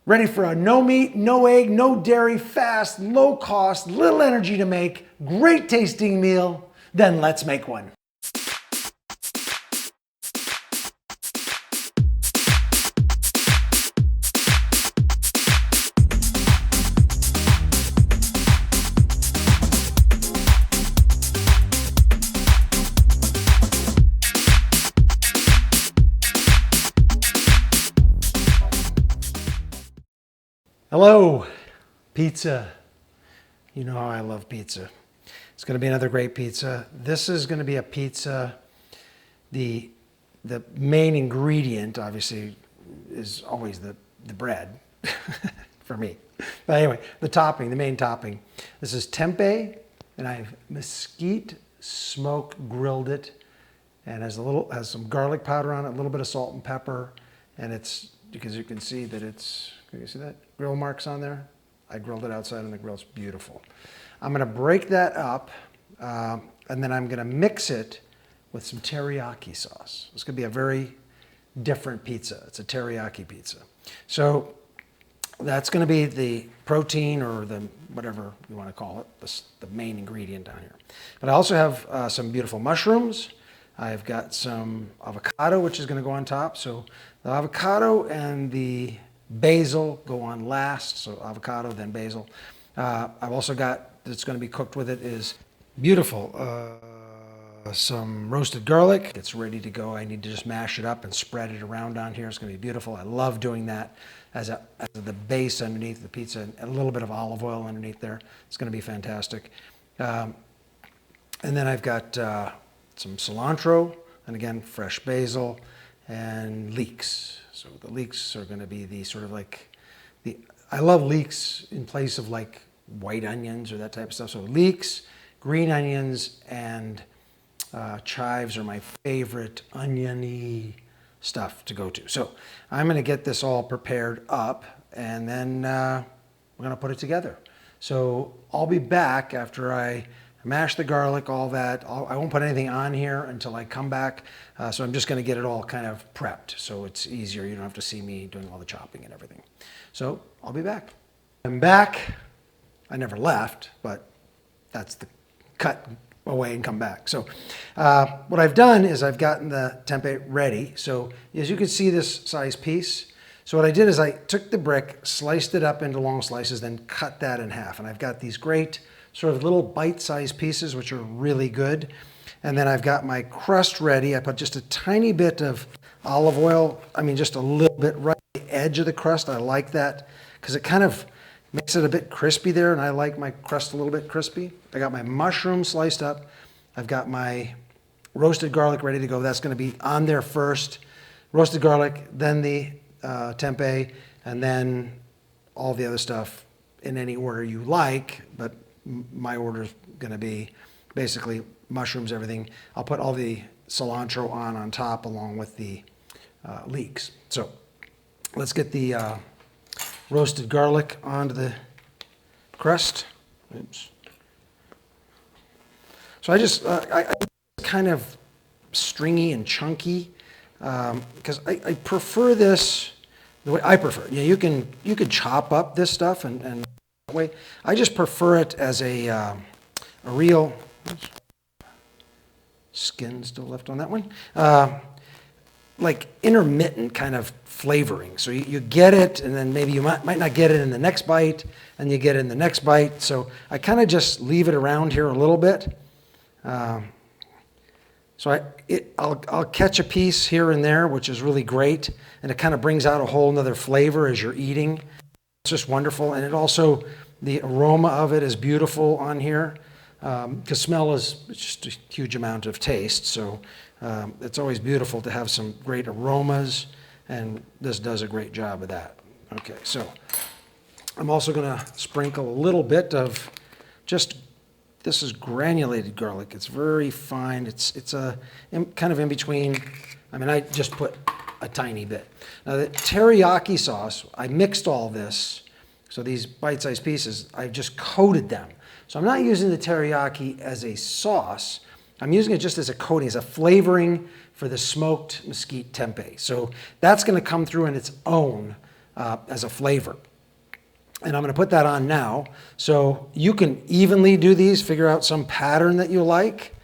Ready for a no meat, no egg, no dairy, fast, low cost, little energy to make, great tasting meal? Then let's make one. Hello, pizza. You know how I love pizza. It's going to be another great pizza. This is going to be a pizza. The main ingredient, obviously, is always the bread for me. But anyway, the main topping. This is tempeh, and I've mesquite smoke grilled it, and has some garlic powder on it, a little bit of salt and pepper, and it's, because you can see that it's, can you see that? Grill marks on there. I grilled it outside on the grill. It's beautiful. I'm going to break that up, and then I'm going to mix it with some teriyaki sauce. It's going to be a very different pizza. It's a teriyaki pizza. So that's going to be the protein, or the whatever you want to call it, the main ingredient down here. But I also have some beautiful mushrooms. I've got some avocado, which is going to go on top. So the avocado and the basil go on last, so avocado, then basil. I've also got, that's going to be cooked with it, is beautiful, some roasted garlic. It's ready to go. I need to just mash it up and spread it around on here. It's going to be beautiful. I love doing that as the base underneath the pizza, and a little bit of olive oil underneath there. It's going to be fantastic. And then I've got some cilantro, and again, fresh basil, and leeks. So the leeks are going to be the sort of like I love leeks in place of like white onions or that type of stuff. So leeks, green onions, and chives are my favorite oniony stuff to go to. So I'm going to get this all prepared up, and then we're going to put it together. So I'll be back after I mash the garlic, all that. I won't put anything on here until I come back. So I'm just going to get it all kind of prepped so it's easier. You don't have to see me doing all the chopping and everything. So I'll be back. I'm back. I never left, but that's the cut away and come back. So what I've done is I've gotten the tempeh ready. So as you can see, this size piece. So what I did is I took the brick, sliced it up into long slices, then cut that in half. And I've got these great sort of little bite-sized pieces, which are really good. And then I've got my crust ready. I put just a tiny bit of olive oil, just a little bit right at the edge of the crust. I like that because it kind of makes it a bit crispy there, and I like my crust a little bit crispy. I got my mushroom sliced up. I've got my roasted garlic ready to go. That's going to be on there first. Roasted garlic, then the tempeh, and then all the other stuff in any order you like, but my order is going to be basically mushrooms, everything. I'll put all the cilantro on top along with the leeks. So let's get the roasted garlic onto the crust. Oops. So I kind of stringy and chunky because I prefer this the way I prefer. You can chop up this stuff and way. I just prefer it as a real skin still left on that one, like intermittent kind of flavoring. So you get it, and then maybe you might not get it in the next bite, and you get it in the next bite. So I kind of just leave it around here a little bit. So I'll catch a piece here and there, which is really great, and it kind of brings out a whole nother flavor as you're eating. It's just wonderful, and it also, the aroma of it is beautiful on here, because smell is just a huge amount of taste, so it's always beautiful to have some great aromas, and this does a great job of that. Okay, so I'm also going to sprinkle a little bit of this is granulated garlic. It's very fine. It's kind of in between. I just put a tiny bit. Now the teriyaki sauce, I mixed all this. So these bite-sized pieces, I've just coated them. So I'm not using the teriyaki as a sauce. I'm using it just as a coating, as a flavoring for the smoked mesquite tempeh. So that's going to come through on its own as a flavor. And I'm going to put that on now. So you can evenly do these, figure out some pattern that you like,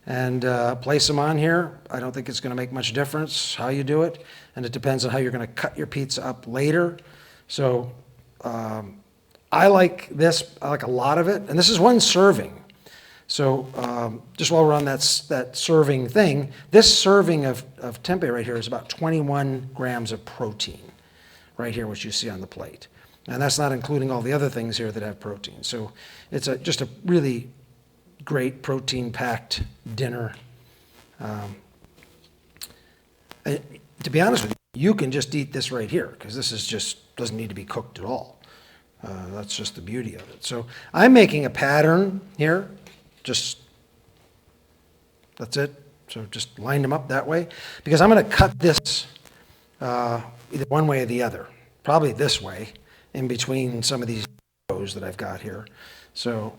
and place them on here. I don't think it's going to make much difference how you do it. And it depends on how you're going to cut your pizza up later. So I like this. I like a lot of it. And this is one serving. So just while we're on that serving thing, this serving of tempeh right here is about 21 grams of protein right here, which you see on the plate. And that's not including all the other things here that have protein. So it's just a really great protein-packed dinner. To be honest with you, you can just eat this right here because this is just doesn't need to be cooked at all. That's just the beauty of it. So I'm making a pattern here. That's it. So just line them up that way because I'm going to cut this either one way or the other. Probably this way in between some of these rows that I've got here. So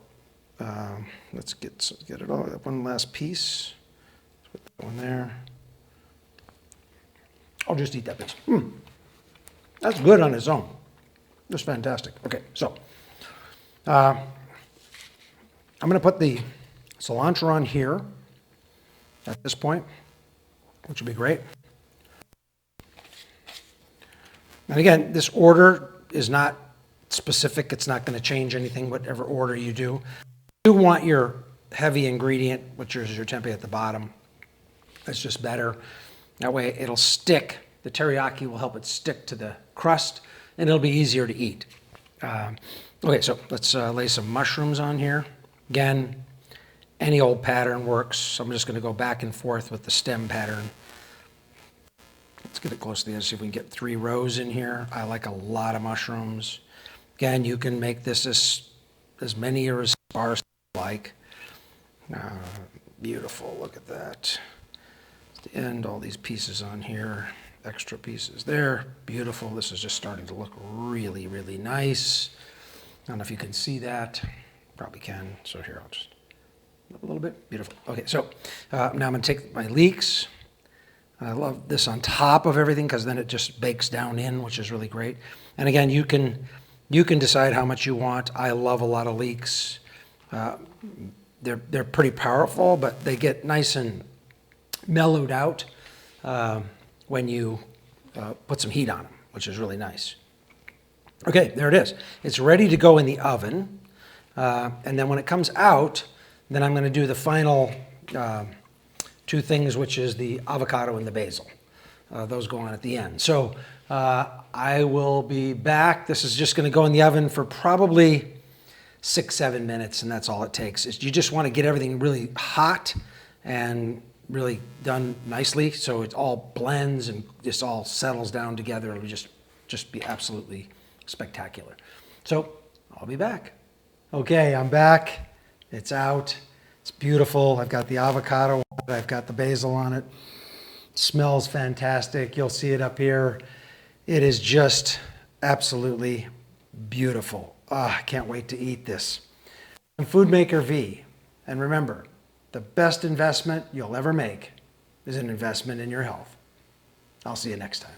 let's get it all. One last piece. Put that one there. I'll just eat that piece. That's good on its own. Just fantastic. Okay, so I'm going to put the cilantro on here at this point, which would be great. And again, this order is not specific. It's not going to change anything, whatever order you do. You want your heavy ingredient, which is your tempeh at the bottom. That's just better. That way it'll stick. The teriyaki will help it stick to the crust, and it'll be easier to eat. Okay, so let's lay some mushrooms on here. Again, any old pattern works. So I'm just going to go back and forth with the stem pattern. Let's get it close to the edge, see if we can get 3 rows in here. I like a lot of mushrooms. Again, you can make this as many or as sparse as you like. Beautiful, look at that. At the end, all these pieces on here, extra pieces there. Beautiful, this is just starting to look really, really nice. I don't know if you can see that. Probably can, so here, I'll just a little bit. Beautiful. Okay, so now I'm going to take my leeks. I love this on top of everything because then it just bakes down in, which is really great. And again, you can decide how much you want. I love a lot of leeks. They're pretty powerful, but they get nice and mellowed out when you put some heat on them, which is really nice. Okay, there it is. It's ready to go in the oven. And then when it comes out, then I'm going to do the final 2 things, which is the avocado and the basil. Those go on at the end. So I will be back. This is just going to go in the oven for probably 6-7 minutes, and that's all it takes. You just want to get everything really hot and really done nicely so it all blends and just all settles down together. It'll just be absolutely spectacular. So I'll be back. Okay, I'm back. It's out. It's beautiful. I've got the avocado on it. I've got the basil on it. It smells fantastic. You'll see it up here. It is just absolutely beautiful. I can't wait to eat this. I'm FOODMAKER V. And remember, the best investment you'll ever make is an investment in your health. I'll see you next time.